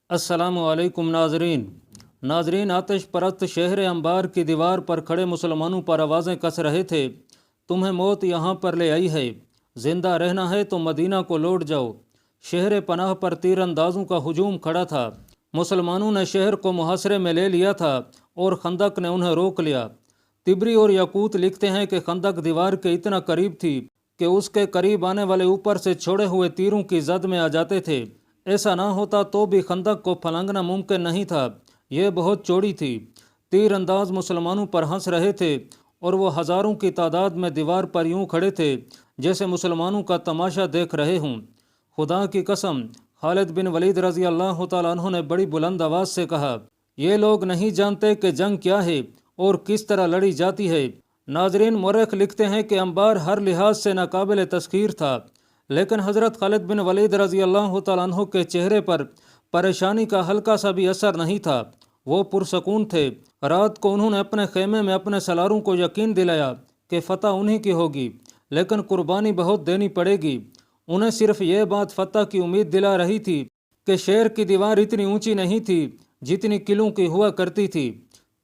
السلام علیکم ناظرین آتش پرست شہر انبار کی دیوار پر کھڑے مسلمانوں پر آوازیں کس رہے تھے، تمہیں موت یہاں پر لے آئی ہے، زندہ رہنا ہے تو مدینہ کو لوٹ جاؤ۔ شہر پناہ پر تیر اندازوں کا ہجوم کھڑا تھا۔ مسلمانوں نے شہر کو محاصرے میں لے لیا تھا اور خندق نے انہیں روک لیا۔ طبری اور یاقوت لکھتے ہیں کہ خندق دیوار کے اتنا قریب تھی کہ اس کے قریب آنے والے اوپر سے چھوڑے ہوئے تیروں کی زد میں آ جاتے تھے۔ ایسا نہ ہوتا تو بھی خندق کو پھلانگنا ممکن نہیں تھا، یہ بہت چوڑی تھی۔ تیر انداز مسلمانوں پر ہنس رہے تھے اور وہ ہزاروں کی تعداد میں دیوار پر یوں کھڑے تھے جیسے مسلمانوں کا تماشا دیکھ رہے ہوں۔ خدا کی قسم، خالد بن ولید رضی اللہ تعالیٰ عنہ نے بڑی بلند آواز سے کہا، یہ لوگ نہیں جانتے کہ جنگ کیا ہے اور کس طرح لڑی جاتی ہے۔ ناظرین، مورخ لکھتے ہیں کہ انبار ہر لحاظ سے ناقابل تسخیر تھا، لیکن حضرت خالد بن ولید رضی اللہ تعالیٰ عنہ کے چہرے پر پریشانی کا ہلکا سا بھی اثر نہیں تھا۔ وہ پرسکون تھے۔ رات کو انہوں نے اپنے خیمے میں اپنے سالاروں کو یقین دلایا کہ فتح انہی کی ہوگی، لیکن قربانی بہت دینی پڑے گی۔ انہیں صرف یہ بات فتح کی امید دلا رہی تھی کہ شہر کی دیوار اتنی اونچی نہیں تھی جتنی قلعوں کی ہوا کرتی تھی۔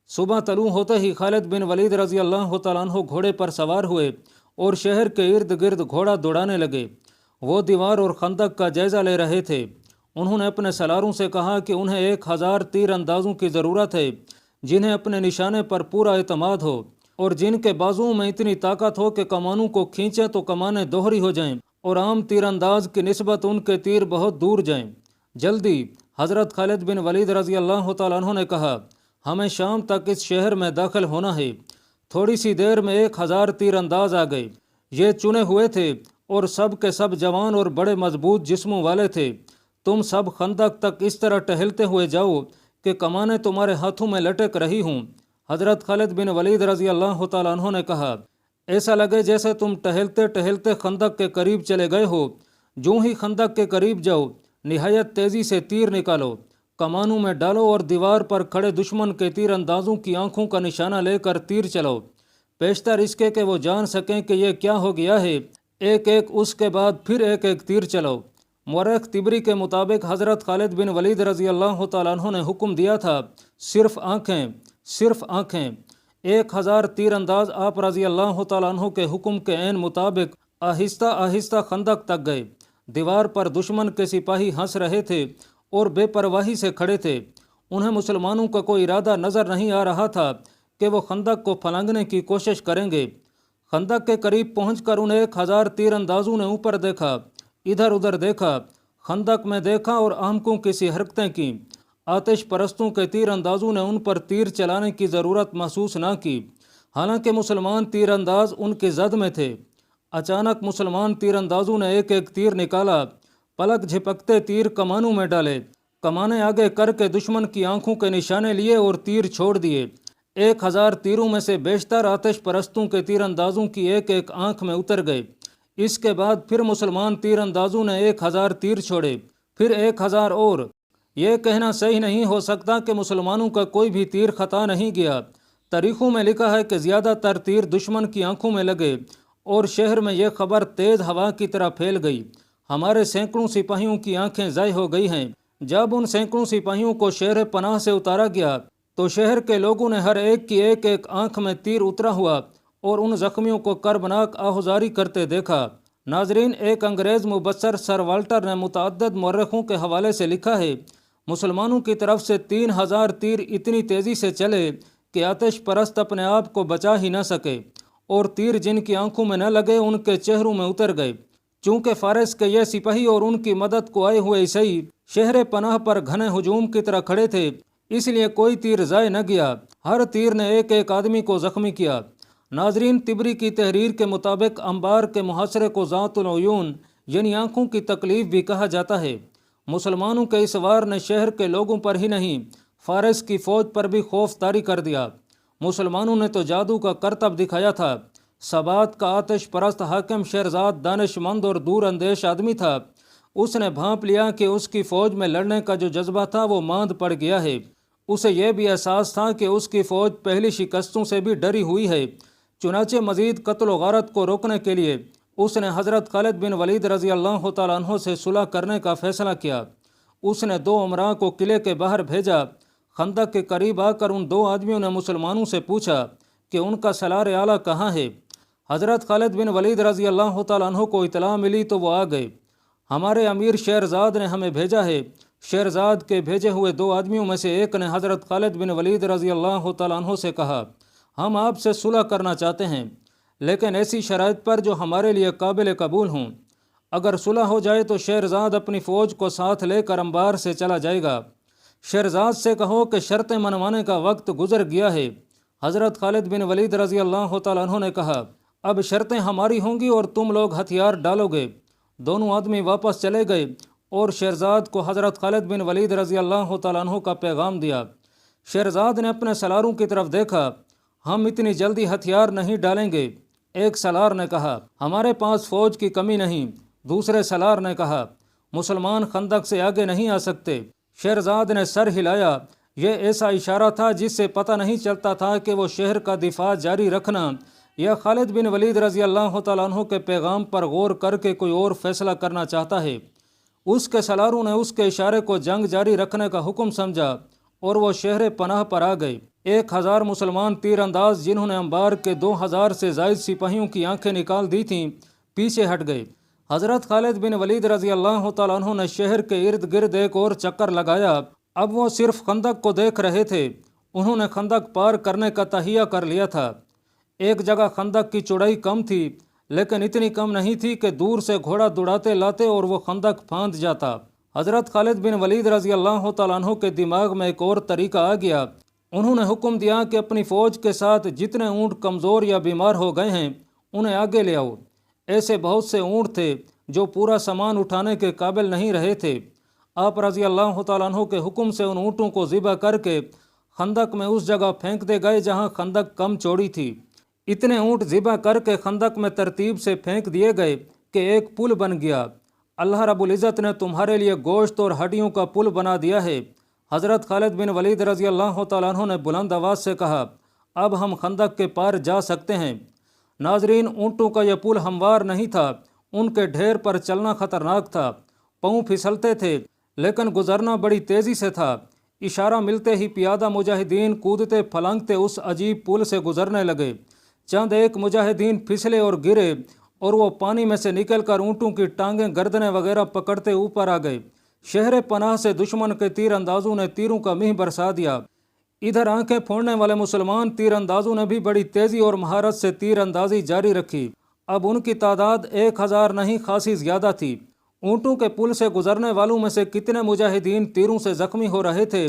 صبح طلوع ہوتے ہی خالد بن ولید رضی اللہ تعالیٰ عنہ گھوڑے پر سوار ہوئے اور شہر کے ارد گرد گھوڑا دوڑانے لگے۔ وہ دیوار اور خندق کا جائزہ لے رہے تھے۔ انہوں نے اپنے سالاروں سے کہا کہ انہیں 1000 تیر اندازوں کی ضرورت ہے جنہیں اپنے نشانے پر پورا اعتماد ہو اور جن کے بازوؤں میں اتنی طاقت ہو کہ کمانوں کو کھینچیں تو کمانیں دوہری ہو جائیں اور عام تیر انداز کی نسبت ان کے تیر بہت دور جائیں۔ جلدی! حضرت خالد بن ولید رضی اللہ تعالیٰ عنہ نے کہا، ہمیں شام تک اس شہر میں داخل ہونا ہے۔ تھوڑی سی دیر میں 1000 تیر انداز آ گئے۔ یہ چنے ہوئے تھے اور سب کے سب جوان اور بڑے مضبوط جسموں والے تھے۔ تم سب خندق تک اس طرح ٹہلتے ہوئے جاؤ کہ کمانیں تمہارے ہاتھوں میں لٹک رہی ہوں۔ حضرت خالد بن ولید رضی اللہ تعالیٰ عنہ نے کہا، ایسا لگے جیسے تم ٹہلتے ٹہلتے خندق کے قریب چلے گئے ہو۔ جوں ہی خندق کے قریب جاؤ، نہایت تیزی سے تیر نکالو، کمانوں میں ڈالو اور دیوار پر کھڑے دشمن کے تیر اندازوں کی آنکھوں کا نشانہ لے کر تیر چلاؤ، پیشتر اس کے کہ وہ جان سکیں کہ یہ کیا ہو گیا ہے۔ ایک ایک اس کے بعد پھر ایک ایک تیر چلاؤ۔ مورخ طبری کے مطابق حضرت خالد بن ولید رضی اللہ تعالیٰ عنہ نے حکم دیا تھا، صرف آنکھیں، صرف آنکھیں۔ 1000 تیر انداز آپ رضی اللہ تعالیٰ عنہ کے حکم کے عین مطابق آہستہ آہستہ خندق تک گئے۔ دیوار پر دشمن کے سپاہی ہنس رہے تھے اور بے پرواہی سے کھڑے تھے۔ انہیں مسلمانوں کا کوئی ارادہ نظر نہیں آ رہا تھا کہ وہ خندق کو پھلانگنے کی کوشش کریں گے۔ خندق کے قریب پہنچ کر انہیں 1000 تیر اندازوں نے اوپر دیکھا، ادھر ادھر دیکھا، خندق میں دیکھا اور آنکھوں کی سی حرکتیں کیں۔ آتش پرستوں کے تیر اندازوں نے ان پر تیر چلانے کی ضرورت محسوس نہ کی، حالانکہ مسلمان تیر انداز ان کی زد میں تھے۔ اچانک مسلمان تیر اندازوں نے ایک ایک تیر نکالا، پلک جھپکتے تیر کمانوں میں ڈالے، کمانیں آگے کر کے دشمن کی آنکھوں کے نشانے لیے اور تیر چھوڑ دیے۔ 1000 تیروں میں سے بیشتر آتش پرستوں کے تیر اندازوں کی ایک ایک آنکھ میں اتر گئے۔ اس کے بعد پھر مسلمان تیر اندازوں نے 1000 تیر چھوڑے، پھر 1000 اور۔ یہ کہنا صحیح نہیں ہو سکتا کہ مسلمانوں کا کوئی بھی تیر خطا نہیں گیا۔ تاریخوں میں لکھا ہے کہ زیادہ تر تیر دشمن کی آنکھوں میں لگے اور شہر میں یہ خبر تیز ہوا کی طرح پھیل گئی، ہمارے سینکڑوں سپاہیوں کی آنکھیں ضائع ہو گئی ہیں۔ جب ان سینکڑوں سپاہیوں کو شہر پناہ سے اتارا گیا تو شہر کے لوگوں نے ہر ایک کی ایک ایک آنکھ میں تیر اترا ہوا اور ان زخمیوں کو کربناک آہوزاری کرتے دیکھا۔ ناظرین، ایک انگریز مبصر سر والٹر نے متعدد مورخوں کے حوالے سے لکھا ہے، مسلمانوں کی طرف سے 3000 تیر اتنی تیزی سے چلے کہ آتش پرست اپنے آپ کو بچا ہی نہ سکے اور تیر جن کی آنکھوں میں نہ لگے ان کے چہروں میں اتر گئے۔ چونکہ فارس کے یہ سپاہی اور ان کی مدد کو آئے ہوئے عیسائی شہر پناہ پر گھنے ہجوم کی طرح کھڑے تھے، اس لیے کوئی تیر ضائع نہ گیا، ہر تیر نے ایک ایک آدمی کو زخمی کیا۔ ناظرین، طبری کی تحریر کے مطابق انبار کے محاصرے کو ذات العیون یعنی آنکھوں کی تکلیف بھی کہا جاتا ہے۔ مسلمانوں کے اس وار نے شہر کے لوگوں پر ہی نہیں، فارس کی فوج پر بھی خوف طاری کر دیا۔ مسلمانوں نے تو جادو کا کرتب دکھایا تھا۔ سبات کا آتش پرست حاکم شہرزاد دانش مند اور دور اندیش آدمی تھا۔ اس نے بھانپ لیا کہ اس کی فوج میں لڑنے کا جو جذبہ تھا وہ ماند پڑ گیا ہے۔ اسے یہ بھی احساس تھا کہ اس کی فوج پہلی شکستوں سے بھی ڈری ہوئی ہے۔ چنانچہ مزید قتل و غارت کو روکنے کے لیے اس نے حضرت خالد بن ولید رضی اللہ تعالیٰ عنہ سے صلح کرنے کا فیصلہ کیا۔ اس نے 2 امراء کو قلعے کے باہر بھیجا۔ خندق کے قریب آ کر ان 2 آدمیوں نے مسلمانوں سے پوچھا کہ ان کا سالار اعلیٰ کہاں ہے۔ حضرت خالد بن ولید رضی اللہ تعالیٰ عنہ کو اطلاع ملی تو وہ آ گئے۔ ہمارے امیر شیرزاد نے ہمیں بھیجا ہے۔ شیرزاد کے بھیجے ہوئے 2 آدمیوں میں سے ایک نے حضرت خالد بن ولید رضی اللہ تعالیٰ عنہ سے کہا، ہم آپ سے صلح کرنا چاہتے ہیں، لیکن ایسی شرائط پر جو ہمارے لیے قابل قبول ہوں۔ اگر صلح ہو جائے تو شیرزاد اپنی فوج کو ساتھ لے کر انبار سے چلا جائے گا۔ شیرزاد سے کہو کہ شرطیں منوانے کا وقت گزر گیا ہے۔ حضرت خالد بن ولید رضی اللہ تعالیٰ عنہ نے کہا، اب شرطیں ہماری ہوں گی اور تم لوگ ہتھیار ڈالو گے۔ دونوں آدمی واپس چلے گئے اور شیرزاد کو حضرت خالد بن ولید رضی اللہ تعالیٰ عنہ کا پیغام دیا۔ شیرزاد نے اپنے سالاروں کی طرف دیکھا، ہم اتنی جلدی ہتھیار نہیں ڈالیں گے۔ ایک سالار نے کہا، ہمارے پاس فوج کی کمی نہیں۔ دوسرے سالار نے کہا، مسلمان خندق سے آگے نہیں آ سکتے۔ شیرزاد نے سر ہلایا۔ یہ ایسا اشارہ تھا جس سے پتہ نہیں چلتا تھا کہ وہ شہر کا دفاع جاری رکھنا یا خالد بن ولید رضی اللہ تعالیٰ عنہ کے پیغام پر غور کر کے کوئی اور فیصلہ کرنا چاہتا ہے۔ اس کے سالاروں نے اس کے اشارے کو جنگ جاری رکھنے کا حکم سمجھا اور وہ شہر پناہ پر آ گئے۔ 1000 مسلمان تیر انداز جنہوں نے انبار کے 2000 سے زائد سپاہیوں کی آنکھیں نکال دی تھیں پیچھے ہٹ گئے۔ حضرت خالد بن ولید رضی اللہ تعالیٰ عنہ نے شہر کے ارد گرد ایک اور چکر لگایا۔ اب وہ صرف خندق کو دیکھ رہے تھے۔ انہوں نے خندق پار کرنے کا تہیہ کر لیا تھا۔ ایک جگہ خندق کی چوڑائی کم تھی، لیکن اتنی کم نہیں تھی کہ دور سے گھوڑا دوڑاتے لاتے اور وہ خندق پھاند جاتا۔ حضرت خالد بن ولید رضی اللہ تعالیٰ عنہ کے دماغ میں ایک اور طریقہ آ گیا۔ انہوں نے حکم دیا کہ اپنی فوج کے ساتھ جتنے اونٹ کمزور یا بیمار ہو گئے ہیں انہیں آگے لے آؤ۔ ایسے بہت سے اونٹ تھے جو پورا سامان اٹھانے کے قابل نہیں رہے تھے۔ آپ رضی اللہ تعالیٰ عنہ کے حکم سے ان اونٹوں کو ذبح کر کے خندق میں اس جگہ پھینک دے گئے جہاں خندق کم چوڑی تھی۔ اتنے اونٹ ذبح کر کے خندق میں ترتیب سے پھینک دیے گئے کہ ایک پل بن گیا۔ اللہ رب العزت نے تمہارے لیے گوشت اور ہڈیوں کا پل بنا دیا ہے۔ حضرت خالد بن ولید رضی اللہ تعالیٰ عنہ نے بلند آواز سے کہا، اب ہم خندق کے پار جا سکتے ہیں۔ ناظرین، اونٹوں کا یہ پل ہموار نہیں تھا۔ ان کے ڈھیر پر چلنا خطرناک تھا۔ پاؤں پھسلتے تھے، لیکن گزرنا بڑی تیزی سے تھا۔ اشارہ ملتے ہی پیادہ مجاہدین کودتے پھلانگتے اس عجیب پل سے گزرنے لگے۔ چند ایک مجاہدین پھسلے اور گرے اور وہ پانی میں سے نکل کر اونٹوں کی ٹانگیں گردنیں وغیرہ پکڑتے اوپر آ گئے۔ شہر پناہ سے دشمن کے تیر اندازوں نے تیروں کا مہ برسا دیا۔ ادھر آنکھیں پھوڑنے والے مسلمان تیر اندازوں نے بھی بڑی تیزی اور مہارت سے تیر اندازی جاری رکھی۔ اب ان کی تعداد 1000 نہیں خاصی زیادہ تھی۔ اونٹوں کے پل سے گزرنے والوں میں سے کتنے مجاہدین تیروں سے زخمی ہو رہے تھے،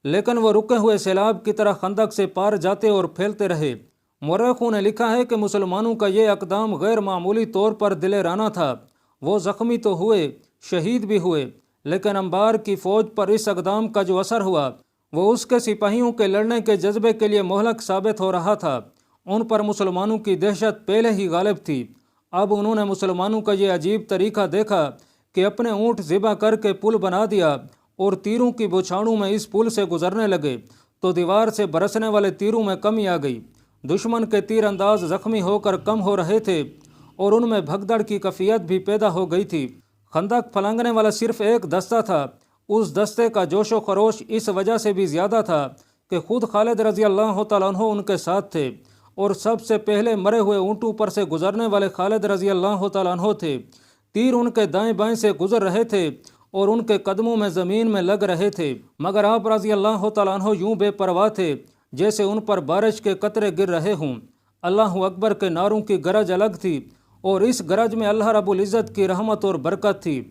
لیکن وہ رکے ہوئے سیلاب کی طرح خندق سے پار جاتے اور پھیلتے رہے۔ مورخوں نے لکھا ہے کہ مسلمانوں کا یہ اقدام غیر معمولی طور پر دلیرانہ تھا۔ وہ زخمی تو ہوئے، شہید بھی ہوئے، لیکن انبار کی فوج پر اس اقدام کا جو اثر ہوا وہ اس کے سپاہیوں کے لڑنے کے جذبے کے لیے مہلک ثابت ہو رہا تھا۔ ان پر مسلمانوں کی دہشت پہلے ہی غالب تھی۔ اب انہوں نے مسلمانوں کا یہ عجیب طریقہ دیکھا کہ اپنے اونٹ ذبح کر کے پل بنا دیا اور تیروں کی بوچھاڑوں میں اس پل سے گزرنے لگے تو دیوار سے برسنے والے تیروں میں کمی آ گئی۔ دشمن کے تیر انداز زخمی ہو کر کم ہو رہے تھے اور ان میں بھگدڑ کی کیفیت بھی پیدا ہو گئی تھی۔ خندق پھلانگنے والا صرف ایک دستہ تھا۔ اس دستے کا جوش و خروش اس وجہ سے بھی زیادہ تھا کہ خود خالد رضی اللہ تعالیٰ عنہ ان کے ساتھ تھے اور سب سے پہلے مرے ہوئے اونٹوں پر سے گزرنے والے خالد رضی اللہ تعالیٰ عنہ تھے۔ تیر ان کے دائیں بائیں سے گزر رہے تھے اور ان کے قدموں میں زمین میں لگ رہے تھے، مگر آپ رضی اللہ تعالیٰ عنہ یوں بے پرواہ تھے جیسے ان پر بارش کے قطرے گر رہے ہوں۔ اللہ اکبر کے نعروں کی گرج الگ تھی اور اس گرج میں اللہ رب العزت کی رحمت اور برکت تھی۔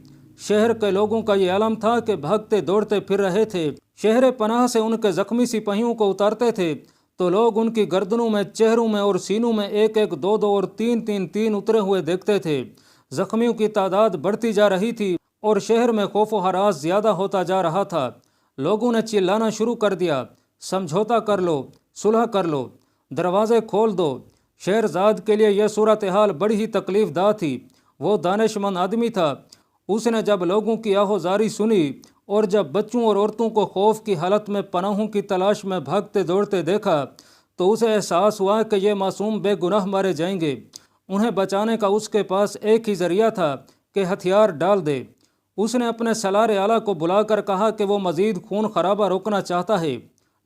شہر کے لوگوں کا یہ عالم تھا کہ بھاگتے دوڑتے پھر رہے تھے۔ شہر پناہ سے ان کے زخمی سپاہیوں کو اتارتے تھے تو لوگ ان کی گردنوں میں، چہروں میں اور سینوں میں 1-1، 2-2 اور 3-3 اترے ہوئے دیکھتے تھے۔ زخمیوں کی تعداد بڑھتی جا رہی تھی اور شہر میں خوف و ہراس زیادہ ہوتا جا رہا تھا۔ لوگوں نے چلانا شروع کر دیا، سمجھوتا کر لو، صلح کر لو، دروازے کھول دو۔ شہرزاد کے لیے یہ صورتحال بڑی ہی تکلیف دہ تھی۔ وہ دانش مند آدمی تھا۔ اس نے جب لوگوں کی آہوزاری سنی اور جب بچوں اور عورتوں کو خوف کی حالت میں پناہوں کی تلاش میں بھاگتے دوڑتے دیکھا تو اسے احساس ہوا کہ یہ معصوم بے گناہ مارے جائیں گے۔ انہیں بچانے کا اس کے پاس ایک ہی ذریعہ تھا کہ ہتھیار ڈال دے۔ اس نے اپنے سالار اعلیٰ کو بلا کر کہا کہ وہ مزید خون خرابہ روکنا چاہتا ہے۔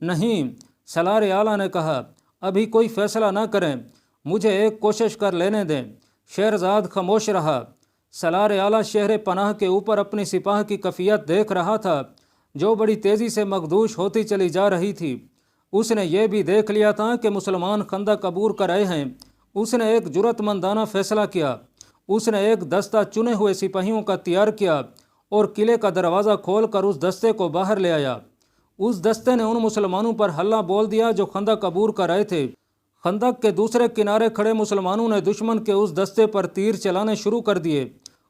نہیں، سالار اعلیٰ نے کہا، ابھی کوئی فیصلہ نہ کریں، مجھے ایک کوشش کر لینے دیں۔ شہرزاد خاموش رہا۔ سالار اعلیٰ شہر پناہ کے اوپر اپنی سپاہ کی کفیت دیکھ رہا تھا جو بڑی تیزی سے مخدوش ہوتی چلی جا رہی تھی۔ اس نے یہ بھی دیکھ لیا تھا کہ مسلمان خندق عبور کر آئے ہیں۔ اس نے ایک جرأت مندانہ فیصلہ کیا۔ اس نے ایک دستہ چنے ہوئے سپاہیوں کا تیار کیا اور قلعے کا دروازہ کھول کر اس دستے کو باہر لے آیا۔ اس دستے نے ان مسلمانوں پر حلہ بول دیا جو خندق عبور کر آئے تھے۔ خندق کے دوسرے کنارے کھڑے مسلمانوں نے دشمن کے اس دستے پر تیر چلانے شروع کر دیے۔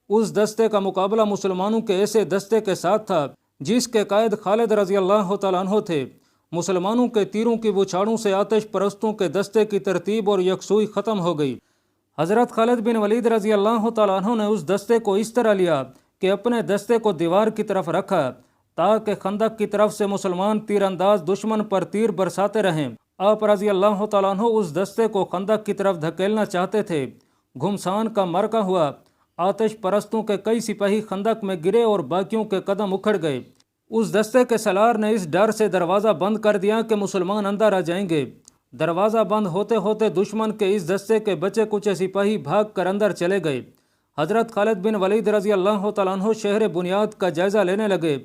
اس دستے کا مقابلہ مسلمانوں کے ایسے دستے کے ساتھ تھا جس کے قائد خالد رضی اللہ تعالیٰ عنہ تھے۔ مسلمانوں کے تیروں کی بچھاڑوں سے آتش پرستوں کے دستے کی ترتیب اور یکسوئی ختم ہو گئی۔ حضرت خالد بن ولید رضی اللہ تعالیٰ عنہ نے اس دستے کو اس طرح لیا کہ اپنے دستے کو دیوار کی طرف رکھا تاکہ خندق کی طرف سے مسلمان تیر انداز دشمن پر تیر برساتے رہیں۔ آپ رضی اللہ تعالیٰ عنہ اس دستے کو خندق کی طرف دھکیلنا چاہتے تھے۔ گھمسان کا معرکہ ہوا۔ آتش پرستوں کے کئی سپاہی خندق میں گرے اور باقیوں کے قدم اکھڑ گئے۔ اس دستے کے سالار نے اس ڈر سے دروازہ بند کر دیا کہ مسلمان اندر آ جائیں گے۔ دروازہ بند ہوتے ہوتے دشمن کے اس دستے کے بچے کچے سپاہی بھاگ کر اندر چلے گئے۔ حضرت خالد بن ولید رضی اللہ تعالیٰ عنہ شہر بنیاد کا جائزہ لینے لگے۔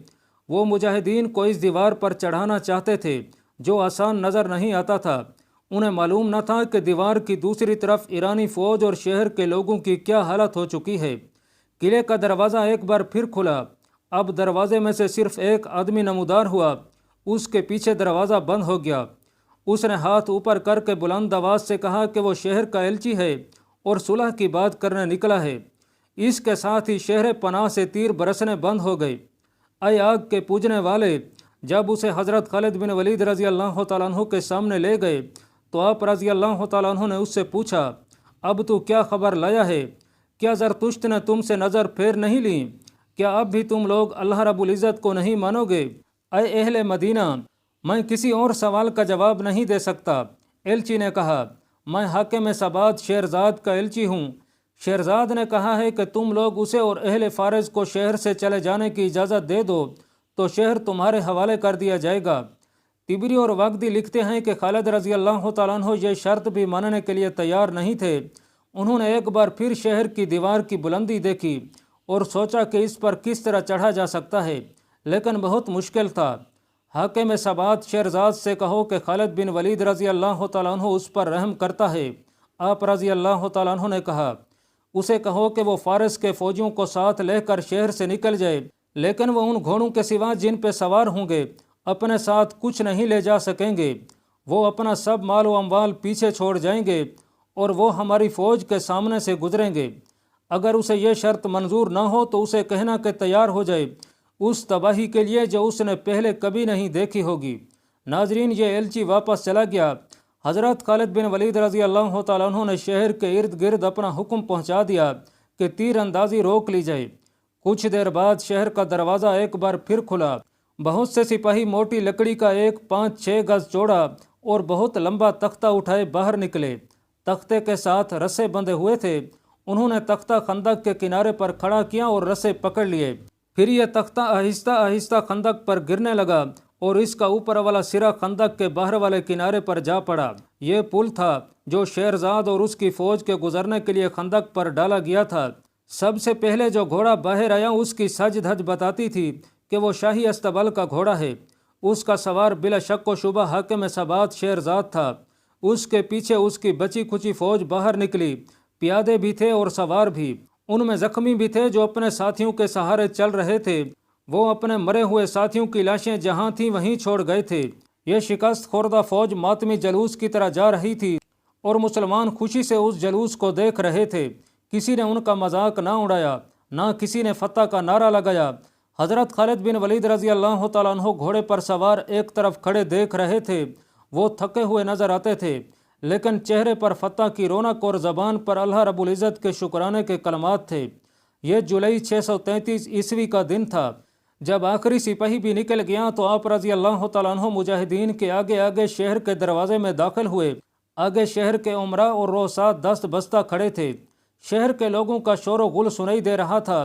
وہ مجاہدین کو اس دیوار پر چڑھانا چاہتے تھے جو آسان نظر نہیں آتا تھا۔ انہیں معلوم نہ تھا کہ دیوار کی دوسری طرف ایرانی فوج اور شہر کے لوگوں کی کیا حالت ہو چکی ہے۔ قلعے کا دروازہ ایک بار پھر کھلا۔ اب دروازے میں سے صرف ایک آدمی نمودار ہوا۔ اس کے پیچھے دروازہ بند ہو گیا۔ اس نے ہاتھ اوپر کر کے بلند آواز سے کہا کہ وہ شہر کا ایلچی ہے اور صلح کی بات کرنے نکلا ہے۔ اس کے ساتھ ہی شہر پناہ سے تیر برسنے بند ہو گئے۔ اے آگ کے پوجنے والے، جب اسے حضرت خالد بن ولید رضی اللہ تعالیٰ عنہ کے سامنے لے گئے تو آپ رضی اللہ تعالیٰ عنہ نے اس سے پوچھا، اب تو کیا خبر لایا ہے؟ کیا زرتشت نے تم سے نظر پھیر نہیں لی؟ کیا اب بھی تم لوگ اللہ رب العزت کو نہیں مانو گے؟ اے اہل مدینہ، میں کسی اور سوال کا جواب نہیں دے سکتا۔ ایلچی نے کہا، میں حاکم سبات شہرزاد کا ایلچی ہوں۔ شہرزاد نے کہا ہے کہ تم لوگ اسے اور اہل فارس کو شہر سے چلے جانے کی اجازت دے دو تو شہر تمہارے حوالے کر دیا جائے گا۔ تبری اور واقدی لکھتے ہیں کہ خالد رضی اللہ تعالیٰ عنہ یہ شرط بھی ماننے کے لیے تیار نہیں تھے۔ انہوں نے ایک بار پھر شہر کی دیوار کی بلندی دیکھی اور سوچا کہ اس پر کس طرح چڑھا جا سکتا ہے، لیکن بہت مشکل تھا۔ حاکم سبات شہرزاد سے کہو کہ خالد بن ولید رضی اللہ تعالیٰ عنہ اس پر رحم کرتا ہے۔ آپ رضی اللہ تعالیٰ عنہ نے کہا، اسے کہو کہ وہ فارس کے فوجیوں کو ساتھ لے کر شہر سے نکل جائے، لیکن وہ ان گھوڑوں کے سوا جن پہ سوار ہوں گے اپنے ساتھ کچھ نہیں لے جا سکیں گے۔ وہ اپنا سب مال و اموال پیچھے چھوڑ جائیں گے اور وہ ہماری فوج کے سامنے سے گزریں گے۔ اگر اسے یہ شرط منظور نہ ہو تو اسے کہنا کہ تیار ہو جائے اس تباہی کے لیے جو اس نے پہلے کبھی نہیں دیکھی ہوگی۔ ناظرین، یہ ایلچی واپس چلا گیا۔ حضرت خالد بن ولید رضی اللہ تعالیٰ عنہ نے شہر کے ارد گرد اپنا حکم پہنچا دیا کہ تیر اندازی روک لی جائے۔ کچھ دیر بعد شہر کا دروازہ ایک بار پھر کھلا۔ بہت سے سپاہی موٹی لکڑی کا ایک 5-6 گز چوڑا اور بہت لمبا تختہ اٹھائے باہر نکلے۔ تختے کے ساتھ رسے بندھے ہوئے تھے۔ انہوں نے تختہ خندق کے کنارے پر کھڑا کیا اور رسے پکڑ لیے۔ پھر یہ تختہ آہستہ آہستہ خندق پر گرنے لگا اور اس کا اوپر والا سرا خندق کے باہر والے کنارے پر جا پڑا۔ یہ پل تھا جو شہرزاد اور اس کی فوج کے گزرنے کے لیے خندق پر ڈالا گیا تھا۔ سب سے پہلے جو گھوڑا باہر آیا اس کی سج دھج بتاتی تھی کہ وہ شاہی استبل کا گھوڑا ہے۔ اس کا سوار بلا شک و شبہ حاکم سبات شہرزاد تھا۔ اس کے پیچھے اس کی بچی کھچی فوج باہر نکلی۔ پیادے بھی تھے اور سوار بھی۔ ان میں زخمی بھی تھے جو اپنے ساتھیوں کے سہارے چل رہے تھے۔ وہ اپنے مرے ہوئے ساتھیوں کی لاشیں جہاں تھیں وہیں چھوڑ گئے تھے۔ یہ شکست خوردہ فوج ماتمی جلوس کی طرح جا رہی تھی اور مسلمان خوشی سے اس جلوس کو دیکھ رہے تھے۔ کسی نے ان کا مذاق نہ اڑایا، نہ کسی نے فتح کا نعرہ لگایا۔ حضرت خالد بن ولید رضی اللہ تعالیٰ عنہ گھوڑے پر سوار ایک طرف کھڑے دیکھ رہے تھے۔ وہ تھکے ہوئے نظر آتے تھے، لیکن چہرے پر فتح کی رونق اور زبان پر اللہ رب العزت کے شکرانے کے کلمات تھے۔ یہ جولائی 633 عیسوی کا دن تھا۔ جب آخری سپاہی بھی نکل گیا تو آپ رضی اللہ تعالیٰ عنہ مجاہدین کے آگے آگے شہر کے دروازے میں داخل ہوئے۔ آگے شہر کے عمرا اور روسات دست بستہ کھڑے تھے۔ شہر کے لوگوں کا شور و غل سنائی دے رہا تھا۔